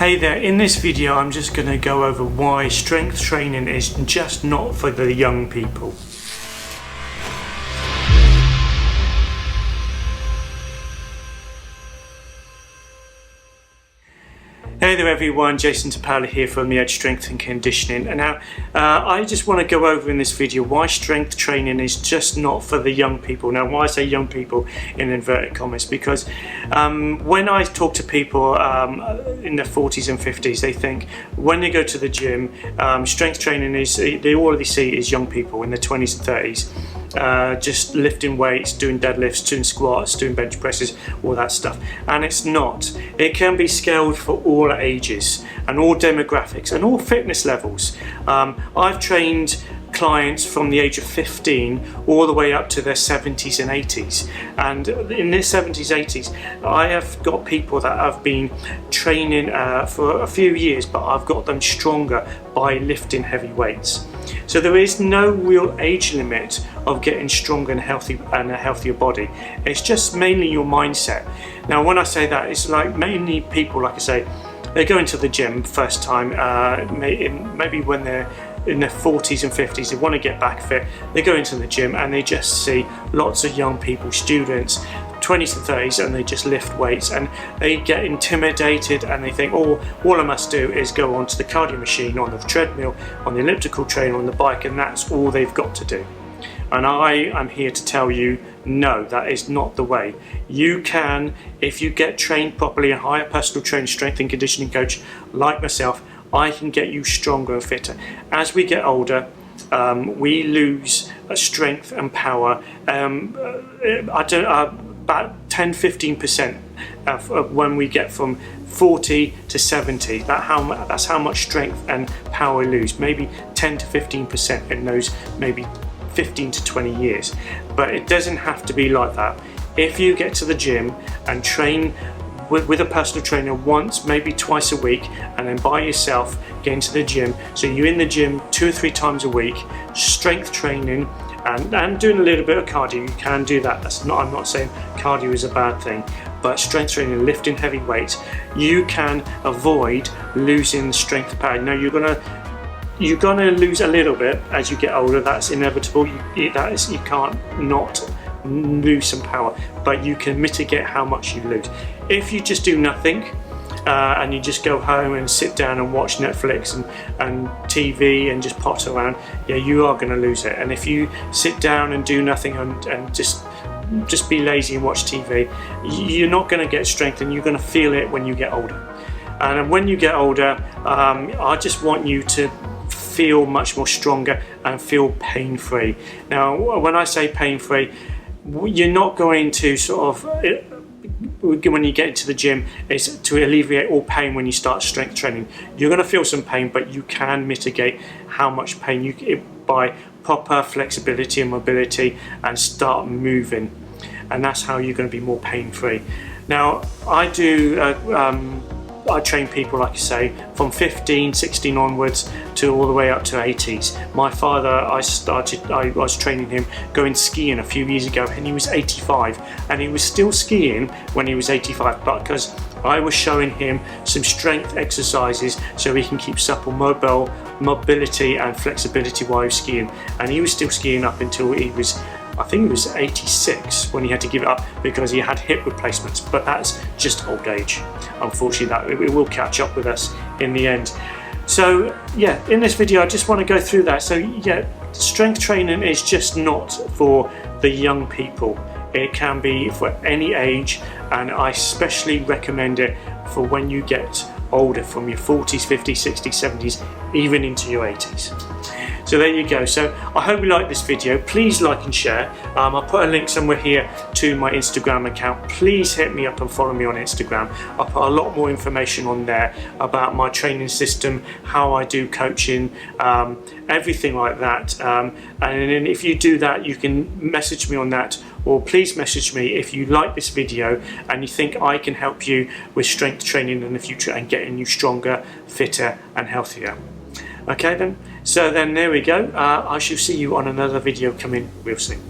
Hey there, in this video I'm just going to go over why strength training is just not for the young people. Hey there everyone, Jason Tapala here from the Edge Strength and Conditioning, and now I just want to go over in this video why strength training is just not for the young people. Now why I say young people in inverted commas, because when I talk to people in their 40s and 50s, they think when they go to the gym, strength training is, they already see is young people in their 20s and 30s. Just lifting weights, doing deadlifts, doing squats, doing bench presses, all that stuff. And it's not. It can be scaled for all ages and all demographics and all fitness levels. I've trained clients from the age of 15 all the way up to their 70s and 80s, and in their 70s 80s I have got people that have been training for a few years, but I've got them stronger by lifting heavy weights. So there is no real age limit of getting stronger and healthy and a healthier body. It's just mainly your mindset. Now when I say that, it's like mainly people, like I say, they go into the gym first time, maybe when they're in their 40s and 50s, they want to get back fit. They go into the gym and they just see lots of young people, students, 20s and 30s, and they just lift weights and they get intimidated and they think, oh, all I must do is go onto the cardio machine, on the treadmill, on the elliptical trainer, on the bike, and that's all they've got to do. And I am here to tell you, no, that is not the way. You can, if you get trained properly and hire a personal trainer, strength and conditioning coach like myself, I can get you stronger and fitter. As we get older, we lose strength and power. About 10-15% of when we get from 40 to 70. That's how much strength and power we lose. Maybe 10 to 15% in those maybe 15 to 20 years. But it doesn't have to be like that. If you get to the gym and train with a personal trainer once, maybe twice a week, and then by yourself get into the gym, so you're in the gym 2 or 3 times a week, strength training and doing a little bit of cardio, you can do that. I'm not saying cardio is a bad thing, but strength training, lifting heavy weights, you can avoid losing strength power. Now you're gonna lose a little bit as you get older. That's inevitable. You can't not lose some power, but you can mitigate how much you lose. If you just do nothing and you just go home and sit down and watch Netflix and TV and just potter around, yeah, you are going to lose it. And if you sit down and do nothing and just be lazy and watch TV, you're not going to get strength, and you're going to feel it when you get older. And when you get older, I just want you to feel much more stronger and feel pain-free. Now when I say pain-free, you're not going to sort of, when you get into the gym, is to alleviate all pain when you start strength training. You're going to feel some pain, but you can mitigate how much pain by proper flexibility and mobility and start moving, and that's how you're going to be more pain-free. Now I train people, like I say, from 15, 16 onwards to all the way up to 80s. My father, I was training him going skiing a few years ago, and he was 85, and he was still skiing when he was 85, but because I was showing him some strength exercises so he can keep supple mobility and flexibility while he was skiing. And he was still skiing up until he was, I think he was 86 when he had to give it up because he had hip replacements, but that's just old age. Unfortunately, that it will catch up with us in the end. So yeah, in this video I just want to go through that. So yeah, strength training is just not for the young people. It can be for any age, and I especially recommend it for when you get older, from your 40s, 50s, 60s, 70s, even into your 80s. So there you go. So I hope you like this video. Please like and share. I'll put a link somewhere here to my Instagram account. Please hit me up and follow me on Instagram. I'll put a lot more information on there about my training system, how I do coaching, everything like that. And if you do that, you can message me on that, or please message me if you like this video and you think I can help you with strength training in the future and getting you stronger, fitter and healthier. Okay then, so then there we go. I shall see you on another video coming real soon.